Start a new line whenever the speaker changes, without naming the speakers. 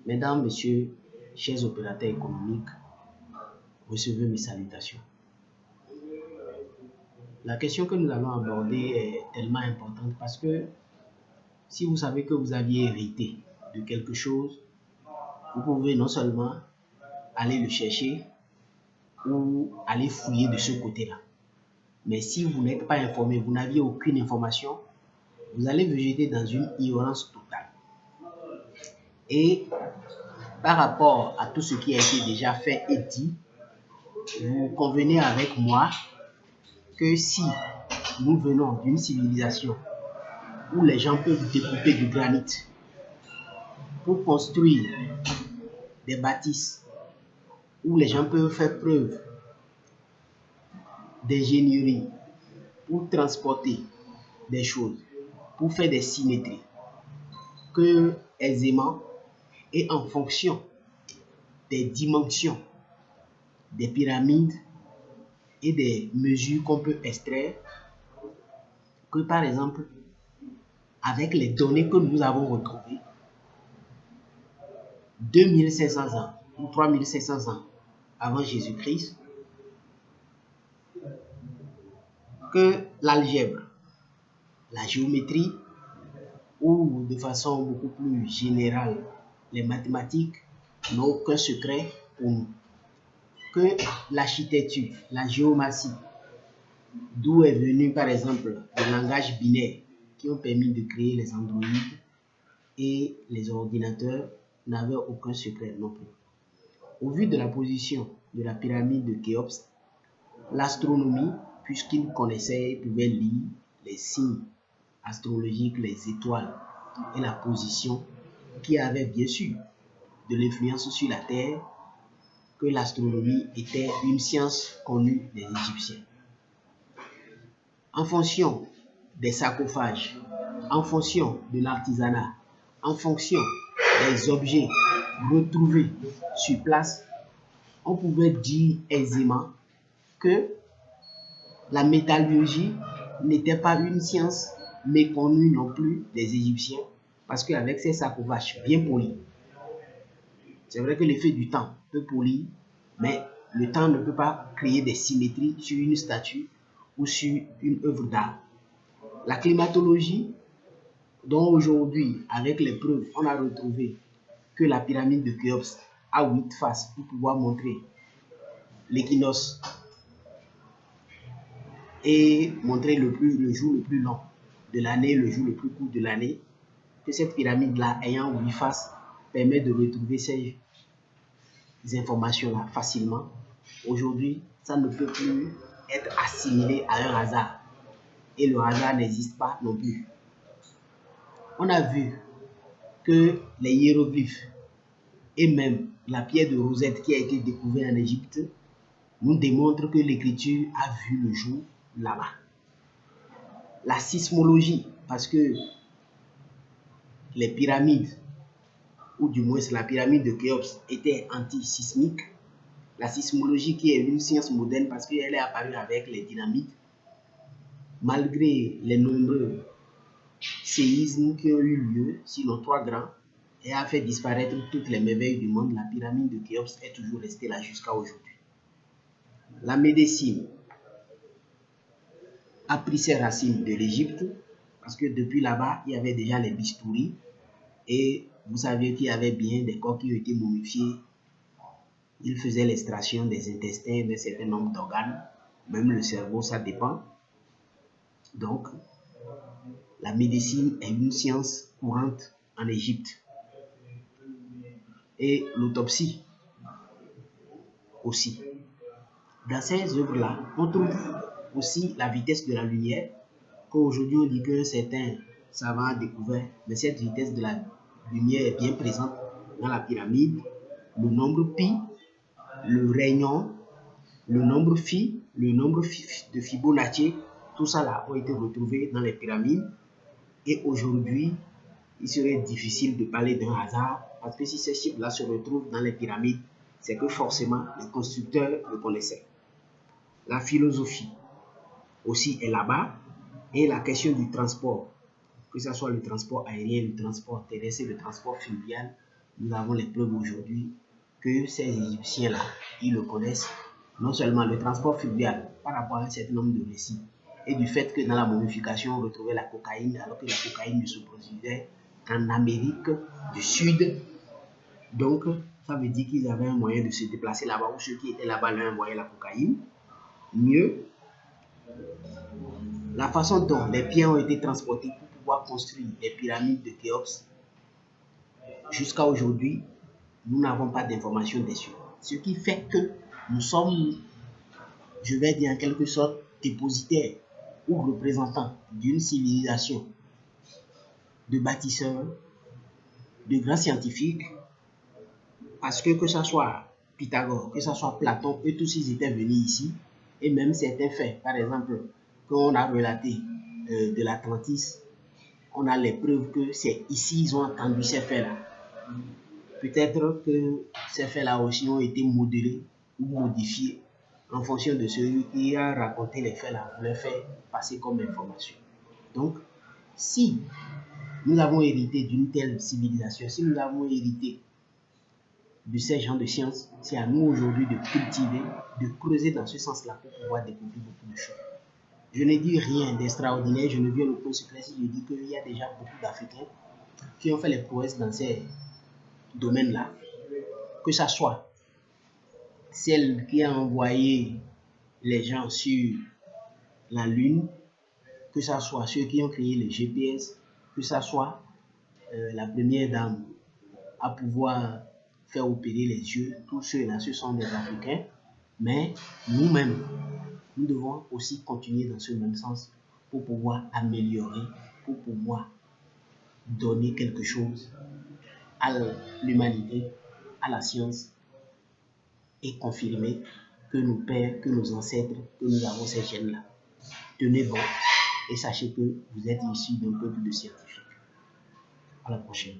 Mesdames, Messieurs, chers opérateurs économiques, recevez mes salutations. La question que nous allons aborder est tellement importante parce que si vous savez que vous aviez hérité de quelque chose, vous pouvez non seulement aller le chercher ou aller fouiller de ce côté-là. Mais si vous n'êtes pas informé, vous n'aviez aucune information, vous allez vous jeter dans une ignorance totale. Et par rapport à tout ce qui a été déjà fait et dit, vous convenez avec moi que si nous venons d'une civilisation où les gens peuvent découper du granit pour construire des bâtisses, où les gens peuvent faire preuve d'ingénierie pour transporter des choses, pour faire des symétries, que aisément et en fonction des dimensions des pyramides et des mesures qu'on peut extraire, que par exemple, avec les données que nous avons retrouvées, 2500 ans ou 3500 ans avant Jésus-Christ, que l'algèbre, la géométrie ou de façon beaucoup plus générale, les mathématiques n'ont aucun secret pour nous. Que l'architecture, la géomatie, d'où est venu par exemple le langage binaire qui ont permis de créer les androïdes et les ordinateurs, n'avaient aucun secret non plus. Au vu de la position de la pyramide de Khéops, l'astronomie, puisqu'ils connaissaient, ils pouvaient lire les signes astrologiques, les étoiles et la position, qui avait bien sûr de l'influence sur la Terre, que l'astronomie était une science connue des Égyptiens. En fonction des sarcophages, en fonction de l'artisanat, en fonction des objets retrouvés sur place, on pouvait dire aisément que la métallurgie n'était pas une science méconnue non plus des Égyptiens, parce qu'avec ces sarcophages bien polis, c'est vrai que l'effet du temps peut polir, mais le temps ne peut pas créer des symétries sur une statue ou sur une œuvre d'art. La climatologie, dont aujourd'hui, avec les preuves, on a retrouvé que la pyramide de Khéops a 8 faces pour pouvoir montrer l'équinoxe et montrer le jour le plus long de l'année, le jour le plus court de l'année, que cette pyramide-là, ayant 8 faces, permet de retrouver ces informations-là facilement. Aujourd'hui, ça ne peut plus être assimilé à un hasard. Et le hasard n'existe pas non plus. On a vu que les hiéroglyphes et même la pierre de Rosette qui a été découverte en Égypte nous démontrent que l'écriture a vu le jour là-bas. La sismologie, parce que les pyramides, ou du moins la pyramide de Khéops, était anti-sismique. La sismologie qui est une science moderne parce qu'elle est apparue avec les dynamites, malgré les nombreux séismes qui ont eu lieu, sinon 3 grands, et a fait disparaître toutes les merveilles du monde, la pyramide de Khéops est toujours restée là jusqu'à aujourd'hui. La médecine a pris ses racines de l'Égypte, parce que depuis là-bas, il y avait déjà les bistouris, et vous saviez qu'il y avait bien des corps qui ont été momifiés. Ils faisaient l'extraction des intestins d'un certain nombre d'organes, même le cerveau, ça dépend. Donc, la médecine est une science courante en Égypte. Et l'autopsie aussi. Dans ces œuvres-là, on trouve aussi la vitesse de la lumière, qu'aujourd'hui on dit que certains savants ont découvert, mais cette vitesse de la lumière est bien présente dans la pyramide. Le nombre pi, le régnon, le nombre phi, le nombre de Fibonacci, tout ça là ont été retrouvés dans les pyramides. Et aujourd'hui, il serait difficile de parler d'un hasard, parce que si ces chiffres-là se retrouvent dans les pyramides, c'est que forcément les constructeurs le connaissaient. La philosophie aussi est là-bas, et la question du transport, que ce soit le transport aérien, le transport terrestre et le transport fluvial, nous avons les preuves aujourd'hui que ces Égyptiens-là, ils le connaissent, non seulement le transport fluvial par rapport à un certain nombre de récits, et du fait que dans la momification, on retrouvait la cocaïne, alors que la cocaïne ne se produisait qu'en Amérique du Sud. Donc, ça veut dire qu'ils avaient un moyen de se déplacer là-bas, ou ceux qui étaient là-bas avaient un moyen la cocaïne. Mieux, la façon dont les pierres ont été transportées pour pouvoir construire les pyramides de Khéops, jusqu'à aujourd'hui, nous n'avons pas d'informations dessus. Ce qui fait que nous sommes, je vais dire en quelque sorte, dépositaires ou représentants d'une civilisation de bâtisseurs, de grands scientifiques, parce que ce soit Pythagore, que ce soit Platon, eux tous ils étaient venus ici, et même certains faits, par exemple, quand on a relaté de l'Atlantis, on a les preuves que c'est ici ils ont entendu ces faits-là. Peut-être que ces faits-là aussi ont été modérés ou modifiés en fonction de celui qui a raconté les faits-là, les faits passer comme information. Donc, si nous avons hérité d'une telle civilisation, si nous avons hérité de ces gens de science, c'est à nous aujourd'hui de cultiver, de creuser dans ce sens-là pour pouvoir découvrir beaucoup de choses. Je ne dis rien d'extraordinaire, je ne viens aucun secret si je dis qu'il y a déjà beaucoup d'Africains qui ont fait les prouesses dans ces domaines-là. Que ce soit celle qui a envoyé les gens sur la Lune, que ce soit ceux qui ont créé les GPS, que ce soit la première dame à pouvoir faire opérer les yeux, tous ceux-là, ce sont des Africains, mais nous-mêmes, nous devons aussi continuer dans ce même sens pour pouvoir améliorer, pour pouvoir donner quelque chose à l'humanité, à la science, et confirmer que nos pères, que nos ancêtres, que nous avons ces gènes-là. Tenez bon et sachez que vous êtes issus d'un peuple de scientifiques. À la prochaine.